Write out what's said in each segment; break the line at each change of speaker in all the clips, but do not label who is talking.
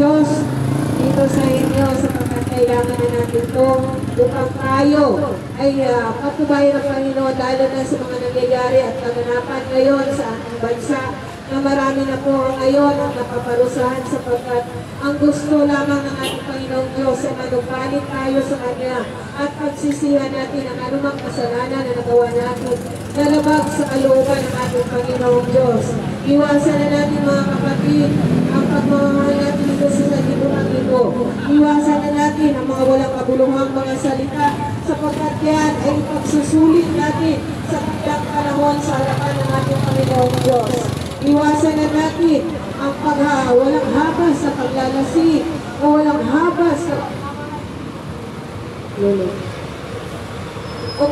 Diyos dito sa inyo sapagkat kailangan na natin ito upang tayo ay patubayan ng Panginoon lalo na sa mga nangyayari at kaganapan ngayon sa ating bansa na marami na po ngayon ang napaparusahan sapagkat ang gusto lamang ng ating Panginoong Diyos ay manupalit tayo sa Kanya at pagsisihan natin ang anumang kasalanan na nagawa natin na labag sa kalooban ng ating Panginoong Diyos. Iwasan na natin mga kapatid ang pagmamahal natin dito sa sanlibutan ito. Iwasan na natin ang mga walang kabuluhang mga salita sapagkat yan ay pagsusulit natin sa kanyang panahon sa harapan ng ating Panginoong Diyos. Iwasan na natin ang walang habas sa paglalasing o walang habas sa o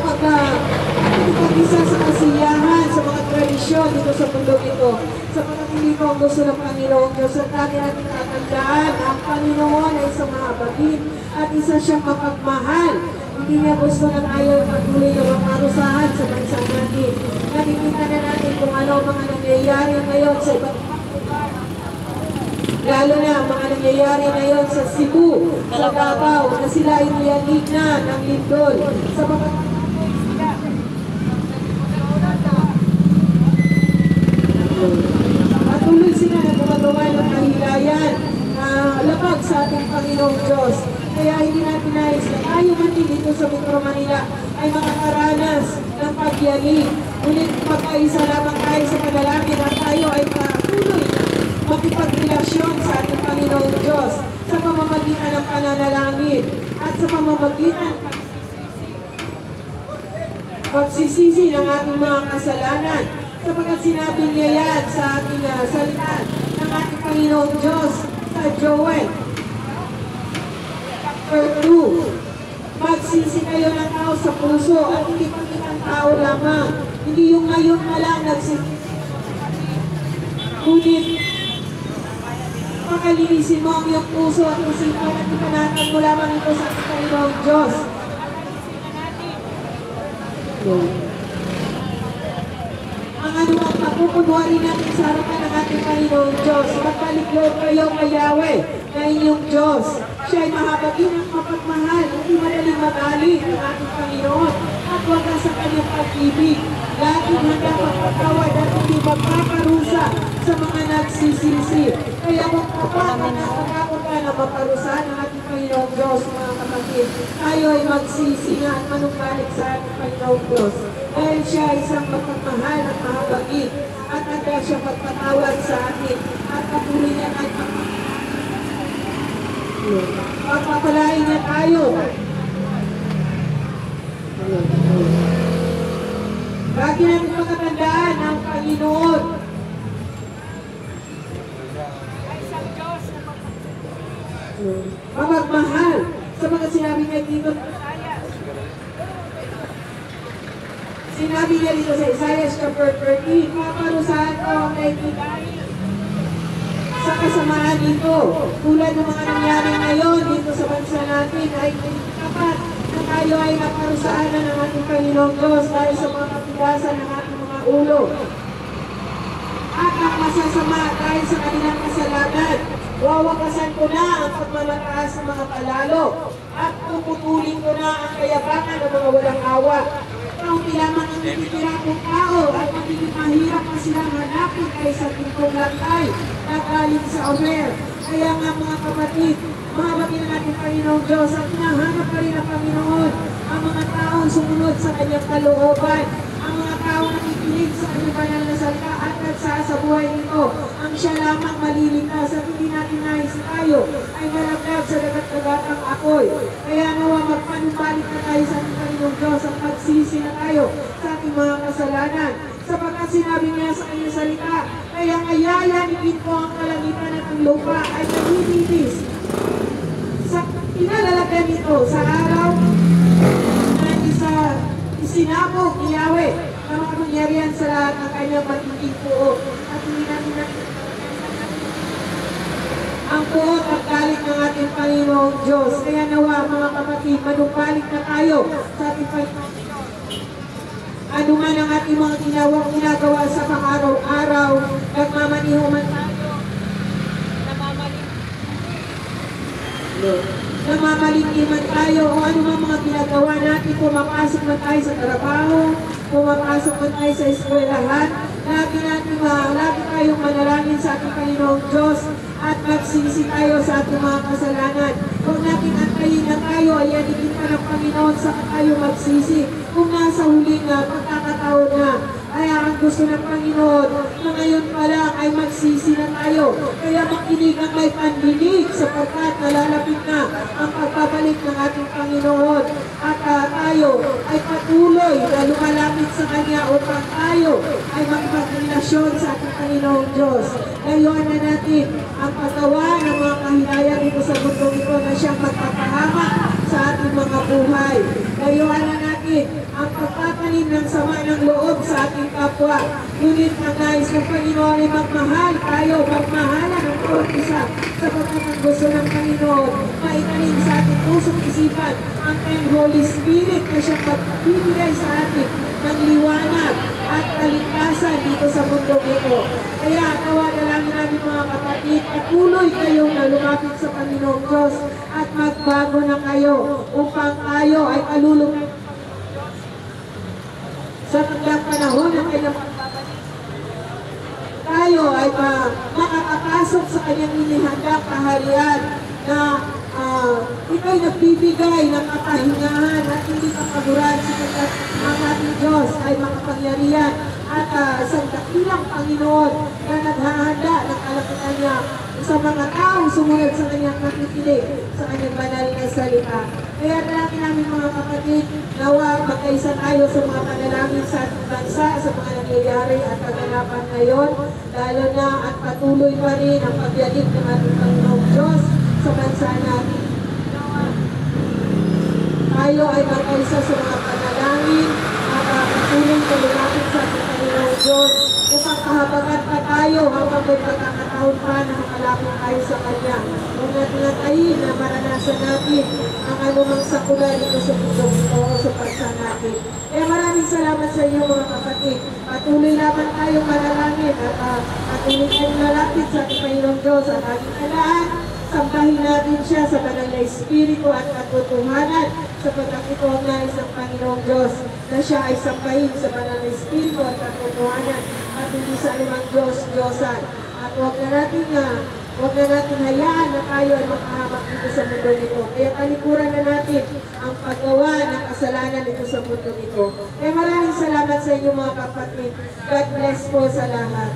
pag-isa sa kasiyahan sa mga tradisyon dito sa mundo ito. Sapagkat hindi ko ang gusto ng Panginoong Diyos at dati natin tatandaan ang Panginoon ay isang mahabagin at isa siyang mapagmahal. Hindi niya gusto na tayo patuloy na maparusahan sa bansa natin. Nakikita na natin kung ano mga nangyayari ngayon sa iba't lalo na mga nangyayari ngayon sa Cebu, sa Davao, na sila ay niyanig na ng lindol. Sa mga patuloy sila na gumagawa ng kahilayan na labag sa ating Panginoong Diyos. Kaya hindi natin nais na tayo man dito sa Metro Manila ay makakaranas ng pagyanig. Ngunit magkaisa lamang tayo sa panalangin at tayo ay patuloy na makipagrelasyon sa ating Panginoong Diyos sa pamamagitan ng pananalangin at sa pamamagitan pagsisisi ng ating mga kasalanan. Sapagkat sinabi niya yan sa ating salita ng ating Panginoong Diyos sa Joel chapter 2. Magsisi kayo ng tao sa puso at hindi pagkitang tao lamang. Hindi yung ngayon na lang nagsisi. Ngunit pakalinisin mo ang iyong puso at isipan at ipanatan mo lamang ito sa ating Panginoong Diyos. Ang anumang pagkukunwari natin sa harapan ng ating Panginoong Diyos. Magbalik loob kayo kay Yahweh na inyong Diyos. Siya ay mahabagin ang mapagmahal, hindi madaling magaling ng ating Panginoon at wagas sa kanyang pag-ibig. Laging handa magpatawad at hindi magpaparusa sa mga nagsisisi. Kaya kung kapag ka na maparusahan ng ating Panginoong Diyos, mga kapatid, tayo ay magsisi nga at manumbalik sa ating Panginoong Diyos. Dahil siya ay isang mapagmahal at mahabagin at handa siya magpatawad sa atin at patuloy niya at pagpapalain niya tayo. Lagi natin pagkatandaan ng Panginoon ay isang Diyos na mapagmahal sa mga sinabi niya dito. Sinabi niya dito sa Isaiah chapter 13, paparusahan ko ang naibigay sa kasamaan ito. Tulad ng mga nangyari ngayon dito sa bansa natin ay dapat na tayo ay naparusahan na ng ating Panginoong Diyos dahil sa mga kapitasan ng ating mga ulo. At ang masasama dahil sa kanilang kasalanan, wawakasan ko na ang pagmamataas ng mga palalo at puputulin ko na ang kayabangan ng mga walang awa. Kaunti lamang ang natitira kong tao at magiging mahirap na silang hanapin ay sa tingkong lantay na galing sa Omer. Kaya nga mga kapatid, mahabagin ang ating Panginoong Diyos at hinahanap pa rin ang Panginoon ang mga taong sumunod sa kanyang kalooban, ang mga taong nakikinig sa kanyang banal na salita at nagsasa buhay nito. Ang siya lamang maliligtas at hindi natin nais tayo ay malaglag sa dagat-dagatang apoy. Kaya nawa magpanumbalik na tayo sa ating Panginoong Diyos at magsisi na tayo sa ating mga kasalanan. Sapagkat sinabi niya sa kanyang salita, kaya ayayanigin ko ang kalangitan at ang lupa ay nagbibitis. Sa pinalalagyan nito sa araw na isinabog ni Yahweh na makapangyarihan sa lahat ng kanyang matinding puo. At hindi natin ang puot at galit ng ating Panginoong Diyos. Kaya nawa mga kapatid, manumbalik na tayo sa ating Panginoong Diyos. Ano man ang ating mga ginagawa sa pang-araw-araw, nagmamaniho man tayo, namamaniho Namamalingki man tayo o ano mga ginagawa natin, pumapasok man tayo sa trabaho, pumapasok man tayo sa eskwelahan, lagi tayong manalangin sa ating Panginoong Diyos at magsisi tayo sa ating mga kasalanan. Kung natin antayin na tayo, ay anigin pa ng Panginoon sa tayo magsisi. Kung nasa huling pagkakataon na, kaya ang gusto ng Panginoon na ngayon pa lang ay magsisi na tayo. Kaya makinig ang may pandinig sapagkat nalalapit na ang pagbabalik ng ating Panginoon. At tayo ay patuloy na lumalapit sa Kanya upang tayo ay magpagrelasyon sa ating Panginoong Diyos. Ngayon na natin ang paggawa ng mga kahilayan dito sa mundong ito na siyang magpapahamak sa ating mga buhay. Ngayon na natin ang pagpapanin ng sama ng loob sa ating kapwa. Ngunit na nais ng Panginoon ay magmahal tayo, magmahalan ng bawat isa sapagkat ang gusto ng Panginoon maitanim sa ating pusong isipan ang Holy Spirit na siyang magbibigay sa atin ng liwanag at kaligtasan dito sa mundong ito. Kaya tawagan namin mga kapatid, patuloy kayong na lumapit sa Panginoong Diyos at magbago na kayo upang tayo ay kalulong sa magdang panahon ng kanyang pagbabalik. Tayo ay makakapasok sa kanyang inihandang kaharian na ikaw'y nagbibigay ng kapahingahan at hindi kapaguran sapagkat ang ating Diyos ay makapangyarihan at isang dakilang Panginoon na naghahanda ng kalapitan niya sa mga taong sumunod sa kanyang nakikinig sa kanyang banal na salita. Kaya dalangin namin mga kapatid, nawa magkaisa tayo sa mga panalangin sa ating bansa, sa mga nangyayari at kaganapan ngayon, lalo na at patuloy pa rin ang pagyanig ng ating Panginoong Diyos sa bansa natin. Tayo ay magkaisa sa mga panalangin at patuloy na lumapit sa ating Panginoong Diyos upang kahabagan pa tayo hanggang may pagkakataon pa na makalapit tayo sa Kanya. Huwag natin natayin na maranasan natin ang anumang sakula dito sa mundong ito o sa bansa natin. Kaya maraming salamat sa inyo mga kapatid. Patuloy naman tayong manalangin at patuloy tayong lalapit sa ating Panginoong Diyos at ating alaan. Sambahin natin siya sa banal na Espiritu at katotohanan sapagkat ito ang nais ng Panginoong Diyos na siya ay sambahin sa banal na Espiritu at katotohanan at hindi sa anumang Diyos-Diyosan. At huwag na natin hayaan na tayo ay makahamak dito sa mundo nito. Kaya talikuran na natin ang paggawa ng kasalanan dito sa mundo nito. Kaya maraming salamat sa inyo mga kapatid. God bless po sa lahat.